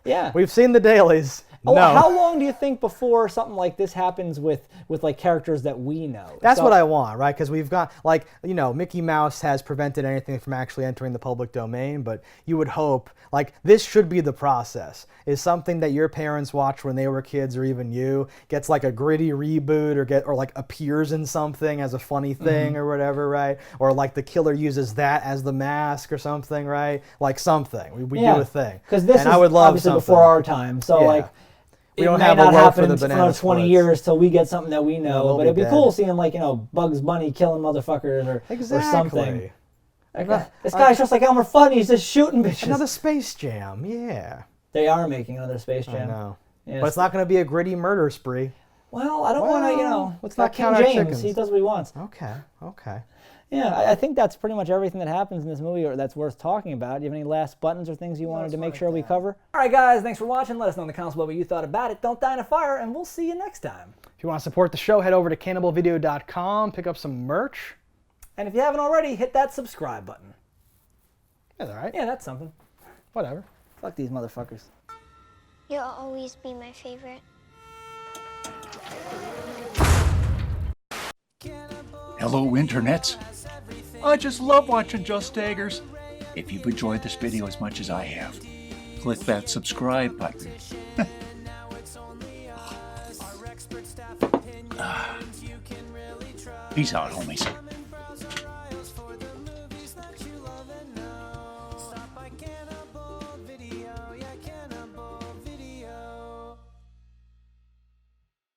Speaker 1: Yeah.
Speaker 2: We've seen the dailies.
Speaker 1: Oh,
Speaker 2: no.
Speaker 1: How long do you think before something like this happens with like characters that we know?
Speaker 2: That's what I want, right? Because we've got, like, Mickey Mouse has prevented anything from actually entering the public domain, but you would hope, like, this should be the process, is something that your parents watched when they were kids, or even you, gets like a gritty reboot or like appears in something as a funny thing or whatever, right? Or like the killer uses that as the mask or something, right? Like something. We do a thing.
Speaker 1: Because this is
Speaker 2: I would love
Speaker 1: obviously
Speaker 2: something.
Speaker 1: before our time, so like,
Speaker 2: we don't
Speaker 1: it
Speaker 2: have
Speaker 1: may
Speaker 2: a
Speaker 1: not
Speaker 2: word
Speaker 1: happen
Speaker 2: for the
Speaker 1: in
Speaker 2: banana
Speaker 1: 20
Speaker 2: splits.
Speaker 1: years till we get something that we know.
Speaker 2: we'll
Speaker 1: but it'd be
Speaker 2: dead.
Speaker 1: cool seeing like Bugs Bunny killing motherfuckers or something. This guy's just like Elmer Fudd. He's just shooting bitches.
Speaker 2: Another Space Jam, yeah.
Speaker 1: They are making another Space Jam.
Speaker 2: I know.
Speaker 1: Yes.
Speaker 2: But it's not going to be a gritty murder spree.
Speaker 1: Well, I don't want to,
Speaker 2: let's not
Speaker 1: King
Speaker 2: count our
Speaker 1: James.
Speaker 2: chickens.
Speaker 1: He does what he wants.
Speaker 2: Okay.
Speaker 1: Yeah, I think that's pretty much everything that happens in this movie or that's worth talking about. Do you have any last buttons or things you wanted to make sure we cover? All right, guys, thanks for watching. Let us know in the comments below what you thought about it. Don't die in a fire, and we'll see you next time.
Speaker 2: If you want to support the show, head over to cannibalvideo.com, pick up some merch.
Speaker 1: And if you haven't already, hit that subscribe button.
Speaker 2: That's all right.
Speaker 1: Yeah, that's something.
Speaker 2: Whatever.
Speaker 1: Fuck these motherfuckers.
Speaker 11: You'll always be my favorite.
Speaker 15: Hello, internets. I just love watching JustDaggers. If you've enjoyed this video as much as I have, click that subscribe button. Peace out, homies.